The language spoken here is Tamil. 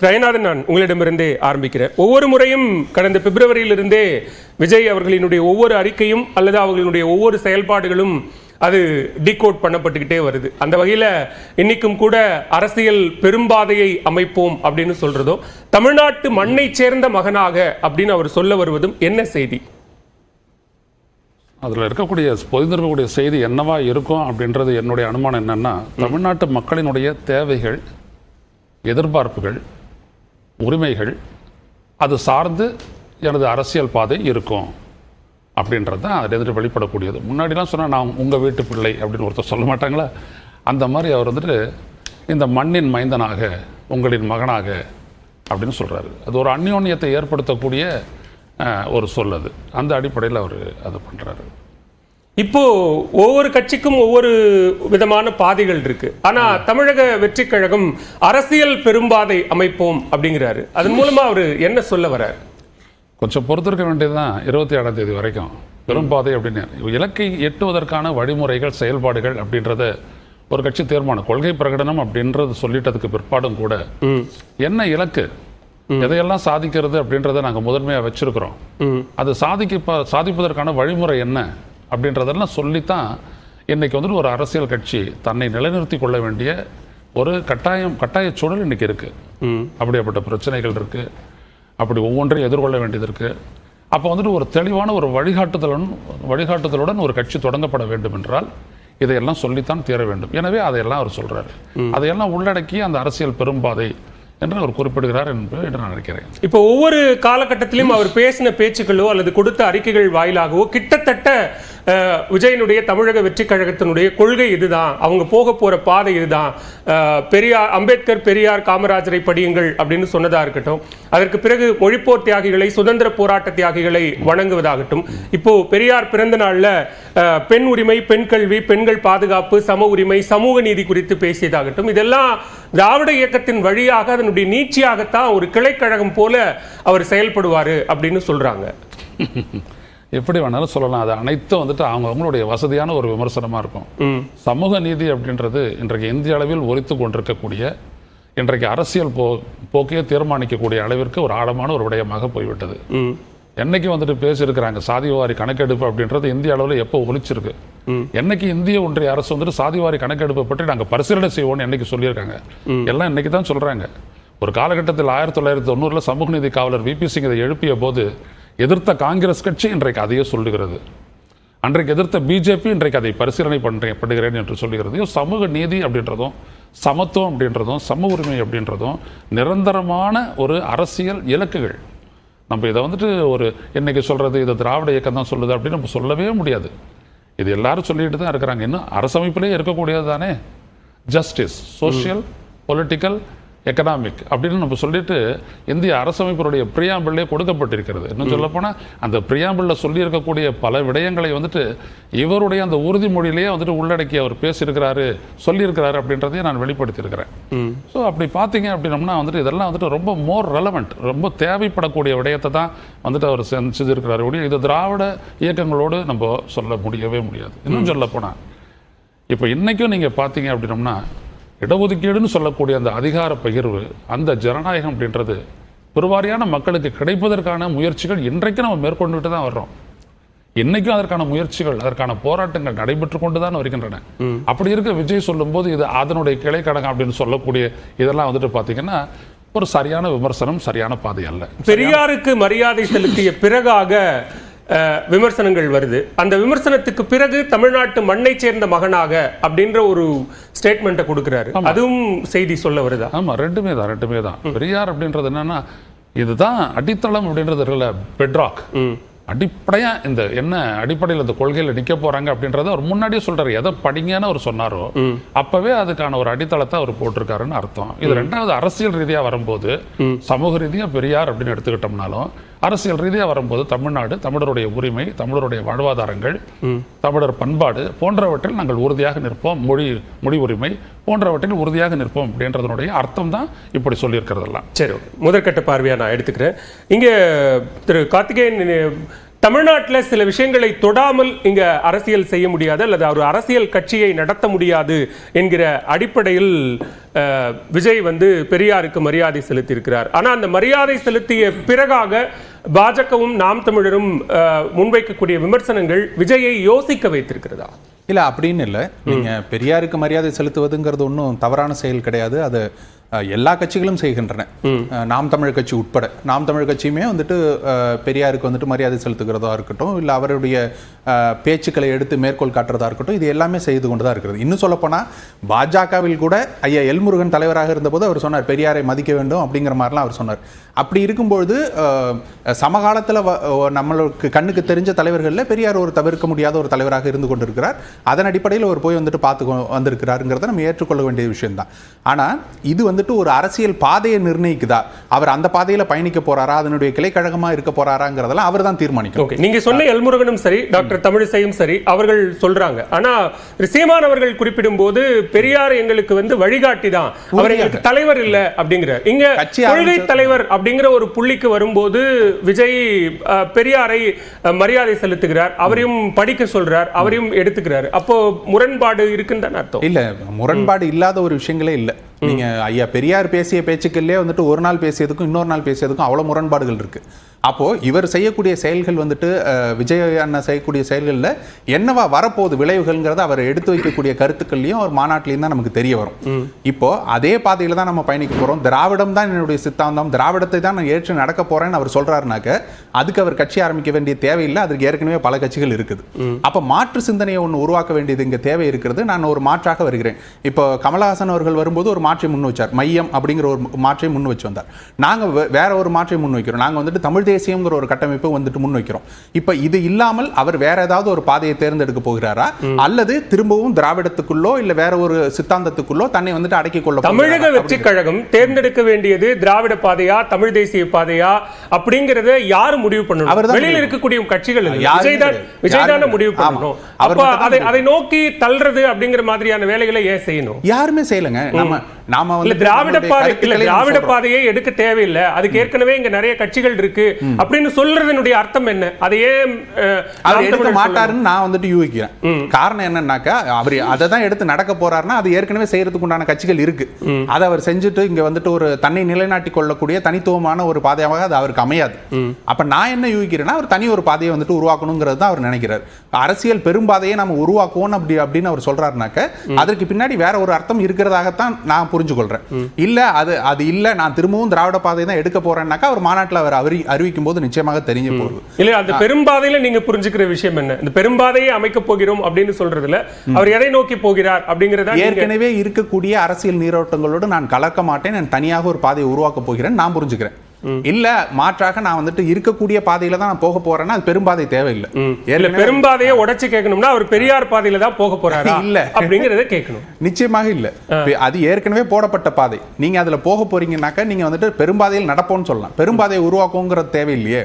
ரயநாதன், நான் உங்களிடமிருந்தே ஆரம்பிக்கிறேன். ஒவ்வொரு முறையும் கடந்த பிப்ரவரியிலிருந்தே விஜய் அவர்களினுடைய ஒவ்வொரு அறிக்கையும் அல்லது அவர்களுடைய ஒவ்வொரு செயல்பாடுகளும் அது டீகோட் பண்ணப்பட்டுக்கிட்டே வருது. அந்த வகையில் இன்னைக்கும் கூட அரசியல் பெரும்பாதையை அமைப்போம் அப்படின்னு சொல்றதும், தமிழ்நாட்டு மண்ணை சேர்ந்த மகனாக அப்படின்னு அவர் சொல்ல வருவதும் என்ன செய்தி? அதில் பொதிந்திருக்கக்கூடிய செய்தி என்னவா இருக்கும் அப்படின்றது என்னுடைய அனுமானம் என்னன்னா, தமிழ்நாட்டு மக்களினுடைய தேவைகள், எதிர்பார்ப்புகள், உரிமைகள் அது சார்ந்து எனது அரசியல் பாதை இருக்கும் அப்படின்றது தான் அதில் வெளிப்படக்கூடியது. முன்னாடிலாம் சொன்னால் நான் உங்கள் வீட்டு பிள்ளை அப்படின்னு ஒருத்தர் சொல்ல மாட்டாங்களா, அந்த மாதிரி அவர் இந்த மண்ணின் மைந்தனாக, உங்களின் மகனாக அப்படின்னு சொல்கிறாரு. அது ஒரு அந்யோன்யத்தை ஏற்படுத்தக்கூடிய ஒரு சொல். அது அந்த அடிப்படையில் அவர் அதை பண்ணுறாரு. இப்போ ஒவ்வொரு கட்சிக்கும் ஒவ்வொரு விதமான பாதைகள் இருக்கு. ஆனா தமிழக வெற்றி கழகம் அரசியல் பெரும்பாதை அமைப்போம் அப்படிங்கிறாரு. அதன் மூலமா அவர் என்ன சொல்ல வர்றாரு? கொஞ்சம் பொறுத்திருக்க வேண்டியதுதான். 27ஆம் தேதி வரைக்கும் பெரும்பாதை அப்படின்னு இலக்கை எட்டுவதற்கான வழிமுறைகள், செயல்பாடுகள் அப்படின்றத ஒரு கட்சி தீர்மானம், கொள்கை பிரகடனம் அப்படின்றது சொல்லிட்டதுக்கு பிற்பாடும் கூட என்ன இலக்கு, எதையெல்லாம் சாதிக்கிறது அப்படின்றத நாங்கள் முதன்மையாக வச்சிருக்கிறோம், அது சாதிப்பதற்கான வழிமுறை என்ன அப்படின்றதெல்லாம் சொல்லித்தான் இன்னைக்கு ஒரு அரசியல் கட்சி தன்னை நிலைநிறுத்தி கொள்ள வேண்டிய ஒரு கட்டாய சூழல் இன்னைக்கு இருக்கு. அப்படிப்பட்ட பிரச்சனைகள் இருக்கு, அப்படி ஒவ்வொன்றையும் எதிர்கொள்ள வேண்டியது இருக்கு. அப்போ ஒரு தெளிவான ஒரு வழிகாட்டுதலுடன் ஒரு கட்சி தொடங்கப்பட வேண்டும் என்றால் இதையெல்லாம் சொல்லித்தான் தீர வேண்டும். எனவே அதையெல்லாம் அவர் சொல்றாரு. அதையெல்லாம் உள்ளடக்கி அந்த அரசியல் பெரும்பாதை என்று அவர் குறிப்பிடுகிறார் என்று நான் நினைக்கிறேன். இப்போ ஒவ்வொரு காலகட்டத்திலும் அவர் பேசின பேச்சுக்களோ அல்லது கொடுத்த அறிக்கைகள் வாயிலாகவோ கிட்டத்தட்ட விஜயனுடைய தமிழக வெற்றி கழகத்தினுடைய கொள்கை இதுதான், அவங்க போக போற பாதை இதுதான், பெரியார், அம்பேத்கர், பெரியார், காமராஜரை படியுங்கள் அப்படின்னு சொன்னதா இருக்கட்டும், அதற்கு பிறகு மொழிப்போர் தியாகிகளை, சுதந்திர போராட்ட தியாகிகளை வணங்குவதாகட்டும், இப்போ பெரியார் பிறந்த நாள்ல பெண் உரிமை, பெண் கல்வி, பெண்கள் பாதுகாப்பு, சம உரிமை, சமூக நீதி குறித்து பேசியதாகட்டும், இதெல்லாம் திராவிட இயக்கத்தின் வழியாக அதனுடைய நீட்சியாகத்தான் ஒரு கிளைக்கழகம் போல அவர் செயல்படுவாரு அப்படின்னு சொல்றாங்க. எப்படி வேணாலும் சொல்லலாம். அது அனைத்தும் அவங்களுடைய வசதியான ஒரு விமர்சனமா இருக்கும். சமூக நீதி அப்படின்றது இன்றைக்கு இந்திய அளவில் ஒலித்து கொண்டிருக்கக்கூடிய, இன்றைக்கு அரசியல் போக்கையே தீர்மானிக்கக்கூடிய அளவிற்கு ஒரு ஆழமான ஒரு விடயமாக போய்விட்டது. என்னைக்கு பேசியிருக்கிறாங்க சாதிவாரி கணக்கெடுப்பு அப்படின்றது இந்திய அளவில் எப்போ ஒலிச்சிருக்கு. என்னைக்கு இந்திய ஒன்றிய அரசு சாதிவாரி கணக்கெடுப்பை பற்றி நாங்கள் பரிசீலனை செய்வோம்னு என்னைக்கு சொல்லியிருக்காங்க. எல்லாம் இன்னைக்கு தான் சொல்றாங்க. ஒரு காலகட்டத்தில் 1990 சமூக நீதி காவலர் VP சிங் இதை எழுப்பிய போது எதிர்த்த காங்கிரஸ் கட்சி இன்றைக்கு அதையே சொல்லுகிறது. அன்றைக்கு எதிர்த்த BJP இன்றைக்கு அதை பரிசீலனை பண்ணுகிறேன் என்று சொல்லுகிறது. சமூக நீதி அப்படின்றதும், சமத்துவம் அப்படின்றதும், சம உரிமை அப்படின்றதும் நிரந்தரமான ஒரு அரசியல் இலக்குகள். நம்ம இதை ஒரு இன்னைக்கு சொல்றது இது திராவிட இயக்கம் தான் சொல்லுது அப்படின்னு நம்ம சொல்லவே முடியாது. இது எல்லாரும் சொல்லிட்டு தான் இருக்கிறாங்க. இன்னும் அரசமைப்பிலே இருக்கக்கூடியது தானே ஜஸ்டிஸ், சோசியல், பொலிட்டிக்கல், எக்கனாமிக் அப்படின்னு நம்ம சொல்லிட்டு இந்திய அரசமைப்பினுடைய பிரியாம்பிள்லே கொடுக்கப்பட்டிருக்கிறது. இன்னும் சொல்லப்போனால் அந்த பிரியாம்பிளில் சொல்லியிருக்கக்கூடிய பல விடயங்களை இவருடைய அந்த உறுதிமொழியிலேயே உள்ளடக்கி அவர் பேசியிருக்கிறாரு, சொல்லியிருக்கிறாரு அப்படின்றதையும் நான் வெளிப்படுத்தியிருக்கிறேன். ஸோ அப்படி பார்த்தீங்க அப்படின்னம்னா இதெல்லாம் ரொம்ப மோர் ரெலவெண்ட், ரொம்ப தேவைப்படக்கூடிய விடயத்தை தான் அவர் செஞ்சிருக்கிறாரு. இது திராவிட இயக்கங்களோடு நம்ம சொல்ல முடியவே முடியாது. இன்னும் சொல்லப்போனால் இப்போ இன்னைக்கும் நீங்கள் பார்த்தீங்க அப்படின்னம்னா இடஒதுக்கீடுன்னு சொல்லக்கூடிய அந்த அதிகார பகிர்வு, அந்த ஜனநாயகம் அப்படின்றது பெருவாரியான மக்களுக்கு கிடைப்பதற்கான முயற்சிகள் இன்றைக்கு நம்ம மேற்கொண்டுட்டு தான் வர்றோம். இன்னைக்கும் அதற்கான முயற்சிகள், அதற்கான போராட்டங்கள் நடைபெற்று கொண்டு தான் வருகின்றன. அப்படி இருக்க விஜய் சொல்லும் போது இது அதனுடைய கிளைக்கடகம் அப்படின்னு சொல்லக்கூடிய இதெல்லாம் பார்த்தீங்கன்னா ஒரு சரியான விமர்சனம், சரியான பாதை அல்ல. பெரியாருக்கு மரியாதை செலுத்திய பிறகாக விமர்சனங்கள் வருது. அந்த விமர்சனத்துக்கு பிறகு தமிழ்நாட்டு மண்ணை சேர்ந்த மகனாக அப்படின்ற ஒரு ஸ்டேட்மெண்ட்டை கொடுக்கிறாரு. அதுவும் செய்தி சொல்ல வருதா? ஆமா, ரெண்டுமே தான். பெரியார் அப்படின்றது என்னன்னா இதுதான் அடித்தளம் அப்படின்றது இருக்குல்ல, பெட்ராக், அடிப்படையா இந்த என்ன அடிப்படையில் இந்த கொள்கையில் நிக்க போறாங்க அப்படின்றத அவர் முன்னாடியே சொல்றாரு. எதை படிங்கன்னு அவர் சொன்னாரோ அப்பவே அதுக்கான ஒரு அடித்தளத்தை அவர் போட்டிருக்காருன்னு அர்த்தம். இது ரெண்டாவது அரசியல் ரீதியா வரும்போது, சமூக ரீதியா பெரியார் அப்படின்னு எடுத்துக்கிட்டோம்னாலும் அரசியல் ரீதியாக வரும்போது தமிழ்நாடு, தமிழருடைய உரிமை, தமிழருடைய வாழ்வாதாரங்கள், தமிழர் பண்பாடு போன்றவற்றில் நாங்கள் உறுதியாக நிற்போம், மொழி உரிமை போன்றவற்றில் உறுதியாக நிற்போம் அப்படின்றதனுடைய அர்த்தம் தான் இப்படி சொல்லியிருக்கிறதெல்லாம். சரி, முதற்கட்ட பார்வையாக நான் எடுத்துக்கிறேன். இங்கே திரு கார்த்திகேயன் தமிழ்நாட்டில் சில விஷயங்களை தொடாமல் இங்க அரசியல் செய்ய முடியாது அல்லது ஒரு அரசியல் கட்சியை நடத்த முடியாது என்கிற அடிப்படையில் விஜய் வந்து பெரியாருக்கு மரியாதை செலுத்தியிருக்கிறார். ஆனா அந்த மரியாதை செலுத்திய பிறகாக பாஜகவும் நாம் தமிழரும் முன்வைக்கக்கூடிய விமர்சனங்கள் விஜயை யோசிக்க வைத்திருக்கிறதா? இல்ல அப்படின்னு இல்லை. நீங்க பெரியாருக்கு மரியாதை செலுத்துவதுங்கிறது ஒன்றும் தவறான செயல் கிடையாது. அது எல்லா கட்சிகளும் செய்கின்றன, நாம் தமிழர் கட்சி உட்பட. நாம் தமிழர் கட்சியுமே வந்துட்டு பெரியாருக்கு வந்துட்டு மரியாதை செலுத்துகிறதா இருக்கட்டும், இல்லை அவருடைய பேச்சுக்களை எடுத்து மேற்கோள் காட்டுறதா இருக்கட்டும், இது எல்லாமே செய்து கொண்டு தான் இருக்கிறது. இன்னும் சொல்லப்போனால் பாஜகவில் கூட ஐயா எல்முருகன் தலைவராக இருந்தபோது அவர் சொன்னார் பெரியாரை மதிக்க வேண்டும் அப்படிங்கிற மாதிரிலாம் அவர் சொன்னார். அப்படி இருக்கும்பொழுது சமகாலத்தில் நம்மளுக்கு கண்ணுக்கு தெரிஞ்ச தலைவர்களில் பெரியார் ஒரு தவிர்க்க முடியாத ஒரு தலைவராக இருந்து கொண்டிருக்கிறார். அதன் அடிப்படையில் அவர் போய் வந்துட்டு பார்த்து வந்திருக்கிறாருங்கிறத நம்ம ஏற்றுக்கொள்ள வேண்டிய விஷயம்தான். ஆனால் இது வந்துட்டு ஒரு அரசியல் பாதையை நிர்ணயிக்குதா, அவர் அந்த பாதையில் பயணிக்க போறாரா, அதனுடைய கிளைக்கழகமாக இருக்க போறாராங்கிறதெல்லாம் அவர் தான் தீர்மானிக்கும். நீங்க சொன்ன எல்முருகனும் சரி, டாக்டர் தமிழிசையும் சரி, அவர்கள் சொல்றாங்க. ஆனா சீமான் அவர்கள் குறிப்பிடும் போது பெரியார் எங்களுக்கு வந்து வழிகாட்டி தான், அவர் எங்களுக்கு தலைவர் இல்ல அப்படிங்கிற. இங்க கொள்கை தலைவர் அப்படிங்கிற ஒரு புள்ளிக்கு வரும்போது விஜய் பெரியாரை மரியாதை செலுத்துகிறார், அவரையும் படிக்க சொல்றார், அவரையும் எடுத்துக்கிறார். அப்போ முரண்பாடு இருக்குன்னு தானே அர்த்தம்? இல்ல, முரண்பாடு இல்லாத ஒரு விஷயங்களே இல்லை. நீங்க ஐயா பெரியார் பேசிய பேச்சுக்கள்லேயே வந்துட்டு ஒரு நாள் பேசியதுக்கும் இன்னொரு நாள் பேசியதுக்கும் அவ்வளோ முரண்பாடுகள் இருக்கு. அப்போ இவர் செய்யக்கூடிய செயல்கள் வந்துட்டு விஜய் அண்ணா செய்யக்கூடிய செயல்களில் என்னவா வரப்போகுது விளைவுகள்ங்கிறத அவர் எடுத்து வைக்கக்கூடிய கருத்துக்கள்லையும் அவர் மாநாட்டிலையும் தான் நமக்கு தெரிய வரும். இப்போ அதே பாதையில் தான் நம்ம பயணிக்க போகிறோம். திராவிடம் தான் என்னுடைய சித்தாந்தம், திராவிடத்தை தான் நான் ஏற்று நடக்க போறேன்னு அவர் சொல்றாருனாக்க அதுக்கு அவர் கட்சி ஆரம்பிக்க வேண்டிய தேவையில்லை. அதுக்கு ஏற்கனவே பல கட்சிகள் இருக்குது. அப்போ மாற்று சிந்தனையை ஒன்று உருவாக்க வேண்டியது இங்கே தேவை இருக்கிறது. நான் ஒரு மாற்றாக வருகிறேன். இப்போ கமலஹாசன் அவர்கள் வரும்போது ஒரு மாற்றை முன் வச்சார், மையம் அப்படிங்கிற ஒரு மாற்றை முன் வச்சு வந்தார். நாங்கள் வேற ஒரு மாற்றை முன் வைக்கிறோம். நாங்கள் வந்துட்டு தமிழ் தேசியம்ங்கிற ஒரு கட்டமைப்பை வந்துட்டு முன் வைக்கிறோம். இப்ப இது இல்லாமல் அவர் வேற ஏதாவது ஒரு பாதையை தேர்ந்தெடுக்க போகிறாரா, அல்லது திரும்பவும் திராவிடத்துக்குள்ளோ இல்ல வேற ஒரு சித்தாந்தத்துக்குள்ளோ தன்னை வந்துட்டு அடக்கிக் கொள்ள? தமிழக வெற்றி கழகம் தேர்ந்தெடுக்க வேண்டியது திராவிட பாதையா தமிழ் தேசிய பாதையா அப்படிங்கறத யாரு முடிவு பண்ணணும்? வெளியில் இருக்கக்கூடிய கட்சிகள் விஜய் தான் முடிவு பண்ணணும். அப்ப அதை நோக்கி தள்ளுறது அப்படிங்கிற மாதிரியான வேலைகளை ஏன் செய்யணும்? யாருமே செய்யலங்க. நாம வந்து திராவிட பாதையை எடுக்க தேவையில்லை, அதுக்கு ஏற்கனவே இங்க நிறைய கட்சிகள் இருக்கு அப்படின்னு சொல்றதனுடைய அர்த்தம் என்ன? அதையே அவர் எடுக்க மாட்டாருன்னு நான் வந்துட்டு யூகிக்கிறேன். காரணம் என்னன்னாக்கா அவர் அதை தான் எடுத்து நடக்க போறாருன்னா அது ஏற்கனவே செய்யறதுக்கு உண்டான கட்சிகள் இருக்கு. அதை அவர் செஞ்சுட்டு இங்க வந்துட்டு ஒரு தன்னை நிலைநாட்டிக் கொள்ளக்கூடிய தனித்துவமான ஒரு பாதையாக அது அவருக்கு அமையாது. அப்ப நான் என்ன யூகிக்கிறேன்னா அவர் தனி ஒரு பாதையை வந்துட்டு உருவாக்கணுங்கிறது தான் அவர் நினைக்கிறார். அரசியல் பெரும்பாதையை நம்ம உருவாக்குவோம் அப்படின்னு அவர் சொல்றாருனாக்க அதற்கு பின்னாடி வேற ஒரு அர்த்தம் இருக்கிறதாகத்தான் நான் புரிஞ்சு கொள்றேன். இல்ல அது இல்ல நான் திரும்பவும் திராவிட பாதை தான் எடுக்க போறேன்னாக்கா அவர் மாநாட்டில் அவர் அறிவிக்கும் போது நிச்சயமாக தெரிஞ்சு போகுது. இல்ல அந்த பெரும்பாதையில நீங்க புரிஞ்சுக்கிற விஷயம் என்ன? இந்த பெரும்பாதையை அமைக்க போகிறோம் அப்படின்னு சொல்றதுல அவர் எதை நோக்கி போகிறார் அப்படிங்கறத ஏற்கனவே இருக்கக்கூடிய அரசியல் நீரோட்டங்களோடு நான் கலக்க மாட்டேன், நான் தனியாக ஒரு பாதையை உருவாக்க போகிறேன் நான் புரிஞ்சுக்கிறேன். இல்ல மாற்றாக நான் வந்துட்டு இருக்கக்கூடிய பாதையில தான் நான் போக போறேன்னா அது பெரும்பாதை தேவையில்லை. பெரும்பாதையை உடைச்சு கேட்கணும்னா அவர் பெரியார் பாதையில தான் போக போறாரா இல்ல அப்படிங்கறத கேட்கணும். நிச்சயமாக இல்ல, அது ஏற்கனவே போடப்பட்ட பாதை. நீங்க அதுல போக போறீங்கன்னாக்க நீங்க வந்துட்டு பெரும்பாதையில் நடப்போம்னு சொல்லலாம். பெரும்பாதையை உருவாக்குங்கிறது தேவையில்லையே.